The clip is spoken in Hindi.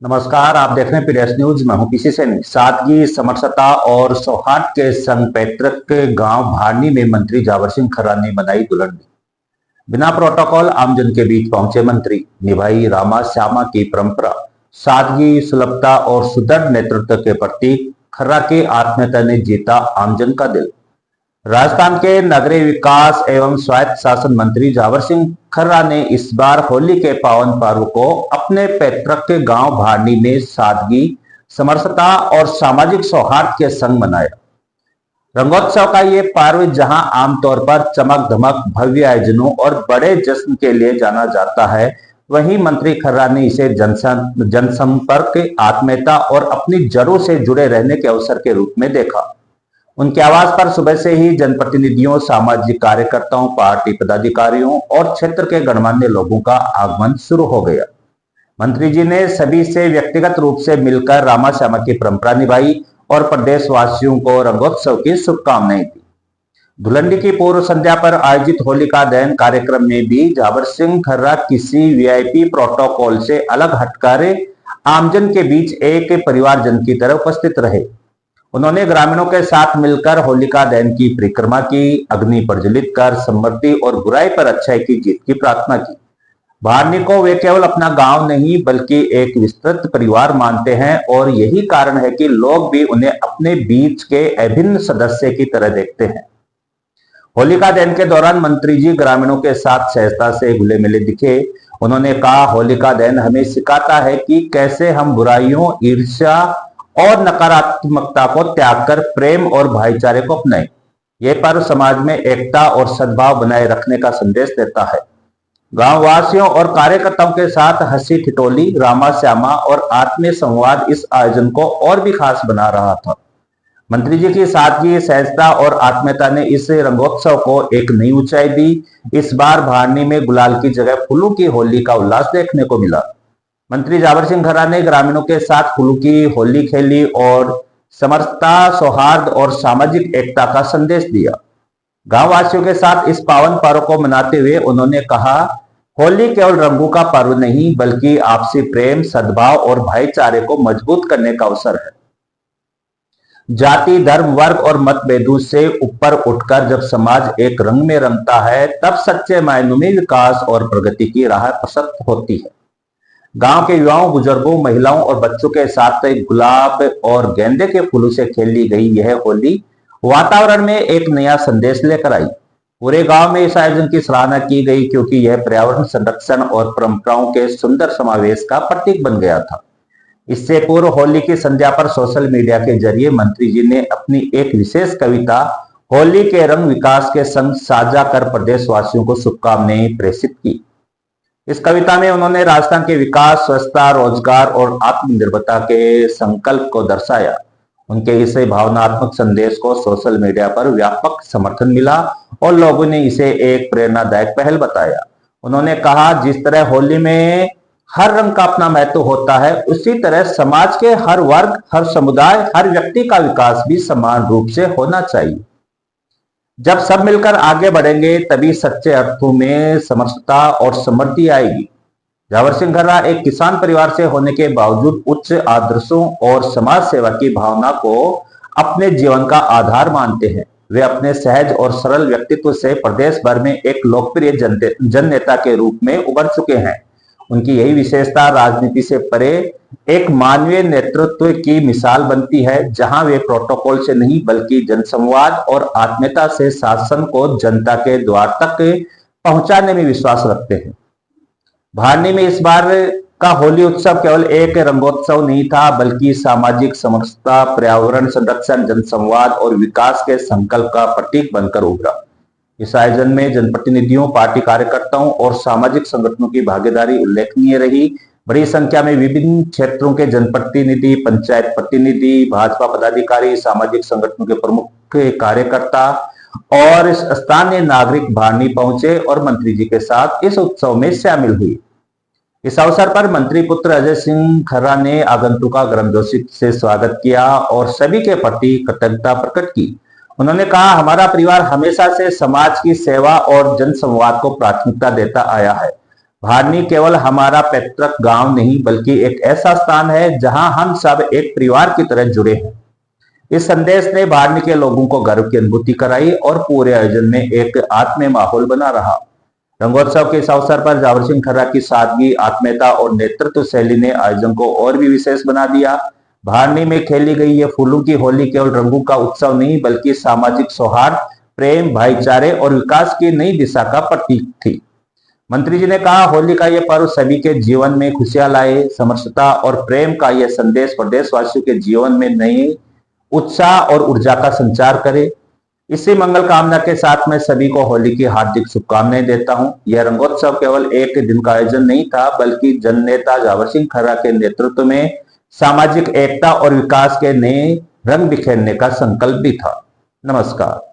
नमस्कार, आप देख रहे हैं पीडीएस न्यूज। मैं हूं पीसी सेन। सादगी, समरसता और सौहार्द के संग पैतृक के गांव भारनी में मंत्री जावर सिंह खर्रा ने मनाई दुल्हनी। बिना प्रोटोकॉल आमजन के बीच पहुंचे मंत्री, निभाई रामा श्यामा की परंपरा। सादगी, सुलभता और सुदृढ़ नेतृत्व के प्रतीक खर्रा की आत्मीयता ने जीता आमजन का दिल। राजस्थान के नगरीय विकास एवं स्वायत्त शासन मंत्री जावर सिंह खर्रा ने इस बार होली के पावन पर्व को अपने पैतृक के गांव भारनी में सादगी, समरसता और सामाजिक सौहार्द के संग मनाया। रंगोत्सव का ये पर्व जहां आमतौर पर चमक धमक, भव्य आयोजनों और बड़े जश्न के लिए जाना जाता है, वहीं मंत्री खर्रा ने इसे जनसंपर्क, आत्मीयता और अपनी जड़ों से जुड़े रहने के अवसर के रूप में देखा। उनके आवास पर सुबह से ही जनप्रतिनिधियों, सामाजिक कार्यकर्ताओं, पार्टी पदाधिकारियों और क्षेत्र के गणमान्य लोगों का आगमन शुरू हो गया। मंत्री जी ने सभी से व्यक्तिगत रूप से मिलकर रामा श्यामा की परंपरा निभाई और प्रदेशवासियों को रंगोत्सव की शुभकामनाएं दी। धुलंडी की पूर्व संध्या पर आयोजित होलिका दहन कार्यक्रम में भी जावर सिंह खर्रा किसी वीआईपी प्रोटोकॉल से अलग हटकर आमजन के बीच एक परिवारजन की तरह उपस्थित रहे। उन्होंने ग्रामीणों के साथ मिलकर होलिका दहन की परिक्रमा की, अग्नि प्रज्वलित कर समृद्धि और बुराई पर अच्छाई की जीत की प्रार्थना की। भारनी को वे केवल अपना गांव नहीं बल्कि एक विस्तृत परिवार मानते हैं और यही कारण है कि लोग भी उन्हें अपने बीच के अभिन्न सदस्य की तरह देखते हैं। होलिका दहन के दौरान मंत्री जी ग्रामीणों के साथ सहजता से घुले मिले दिखे। उन्होंने कहा, होलिका दहन हमें सिखाता है कि कैसे हम बुराइयों, ईर्ष्या और नकारात्मकता को त्याग कर प्रेम और भाईचारे को अपनाएं। यह पर्व समाज में एकता और सद्भाव बनाए रखने का संदेश देता है। गांव वासियों और कार्यकर्ताओं के साथ हंसी ठिठोली, रामा श्यामा और आत्मीय संवाद इस आयोजन को और भी खास बना रहा था। मंत्री जी की सादगी, सहजता और आत्मीयता ने इस रंगोत्सव को एक नई ऊंचाई दी। इस बार भारनी में गुलाल की जगह फूलों की होली का उल्लास देखने को मिला। मंत्री जावर सिंह खर्रा ने ग्रामीणों के साथ फूलों की होली खेली और समरसता, सौहार्द और सामाजिक एकता का संदेश दिया। गांव वासियों के साथ इस पावन पर्व को मनाते हुए उन्होंने कहा, होली केवल रंगों का पर्व नहीं बल्कि आपसी प्रेम, सद्भाव और भाईचारे को मजबूत करने का अवसर है। जाति, धर्म, वर्ग और मतभेदों से ऊपर उठकर जब समाज एक रंग में रंगता है, तब सच्चे मायनों में विकास और प्रगति की राह प्रशस्त होती है। गांव के युवाओं, बुजुर्गों, महिलाओं और बच्चों के साथ गुलाब और गेंदे के फूलों से खेली गई यह होली वातावरण में एक नया संदेश लेकर आई। पूरे गांव में इस आयोजन की सराहना की गई क्योंकि यह पर्यावरण संरक्षण और परंपराओं के सुंदर समावेश का प्रतीक बन गया था। इससे पूर्व होली की संध्या पर सोशल मीडिया के जरिए मंत्री जी ने अपनी एक विशेष कविता होली के रंग विकास के संग साझा कर प्रदेशवासियों को शुभकामनाएं प्रेषित की। इस कविता में उन्होंने राजस्थान के विकास, स्वच्छता, रोजगार और आत्मनिर्भरता के संकल्प को दर्शाया। उनके इस भावनात्मक संदेश को सोशल मीडिया पर व्यापक समर्थन मिला और लोगों ने इसे एक प्रेरणादायक पहल बताया। उन्होंने कहा, जिस तरह होली में हर रंग का अपना महत्व होता है, उसी तरह समाज के हर वर्ग, हर समुदाय, हर व्यक्ति का विकास भी समान रूप से होना चाहिए। जब सब मिलकर आगे बढ़ेंगे तभी सच्चे अर्थों में समरसता और समृद्धि आएगी। जावर सिंह खर्रा एक किसान परिवार से होने के बावजूद उच्च आदर्शों और समाज सेवा की भावना को अपने जीवन का आधार मानते हैं। वे अपने सहज और सरल व्यक्तित्व से प्रदेश भर में एक लोकप्रिय जन नेता के रूप में उभर चुके हैं। उनकी यही विशेषता राजनीति से परे एक मानवीय नेतृत्व की मिसाल बनती है, जहां वे प्रोटोकॉल से नहीं बल्कि जनसंवाद और आत्मीयता से शासन को जनता के द्वार तक पहुंचाने में विश्वास रखते हैं। भारनी में इस बार का होली उत्सव केवल एक रंगोत्सव नहीं था बल्कि सामाजिक समरसता, पर्यावरण संरक्षण, जनसंवाद और विकास के संकल्प का प्रतीक बनकर उभरा। इस आयोजन में जनप्रतिनिधियों, पार्टी कार्यकर्ताओं और सामाजिक संगठनों की भागीदारी उल्लेखनीय रही। बड़ी संख्या में विभिन्न क्षेत्रों के जनप्रतिनिधि, पंचायत प्रतिनिधि, भाजपा पदाधिकारी, सामाजिक संगठनों के प्रमुख कार्यकर्ता और स्थानीय नागरिक भारनी पहुंचे और मंत्री जी के साथ इस उत्सव में शामिल हुए। इस अवसर पर मंत्री पुत्र अजय सिंह खर्रा ने आगंतुक का गर्मजोशी से स्वागत किया और सभी के प्रति कृतज्ञता प्रकट की। उन्होंने कहा, हमारा परिवार हमेशा से समाज की सेवा और जन संवाद को प्राथमिकता देता आया है। भारनी केवल हमारा पैतृक गांव नहीं बल्कि एक ऐसा स्थान है जहां हम सब एक परिवार की तरह जुड़े हैं। इस संदेश ने भारनी के लोगों को गर्व की अनुभूति कराई और पूरे आयोजन में एक आत्मीय माहौल बना रहा। रंगोत्सव के इस अवसर पर जावर सिंह खर्रा की सादगी, आत्मीयता और नेतृत्व शैली ने आयोजन को और भी विशेष बना दिया। भारनी में खेली गई ये फूलों की होली केवल रंगों का उत्सव नहीं बल्कि सामाजिक सौहार्द, प्रेम, भाईचारे और विकास की नई दिशा का प्रतीक थी। मंत्री जी ने कहा, होली का यह पर्व सभी के जीवन में खुशियां लाए, समरसता और प्रेम का यह संदेश प्रदेशवासियों के जीवन में नई उत्साह और ऊर्जा का संचार करे। इसी मंगल कामना के साथ मैं सभी को होली की हार्दिक शुभकामनाएं देता हूं। यह रंगोत्सव केवल एक दिन का आयोजन नहीं था बल्कि जननेता जावर सिंह खर्रा के नेतृत्व में सामाजिक एकता और विकास के नए रंग बिखेरने का संकल्प भी था। नमस्कार।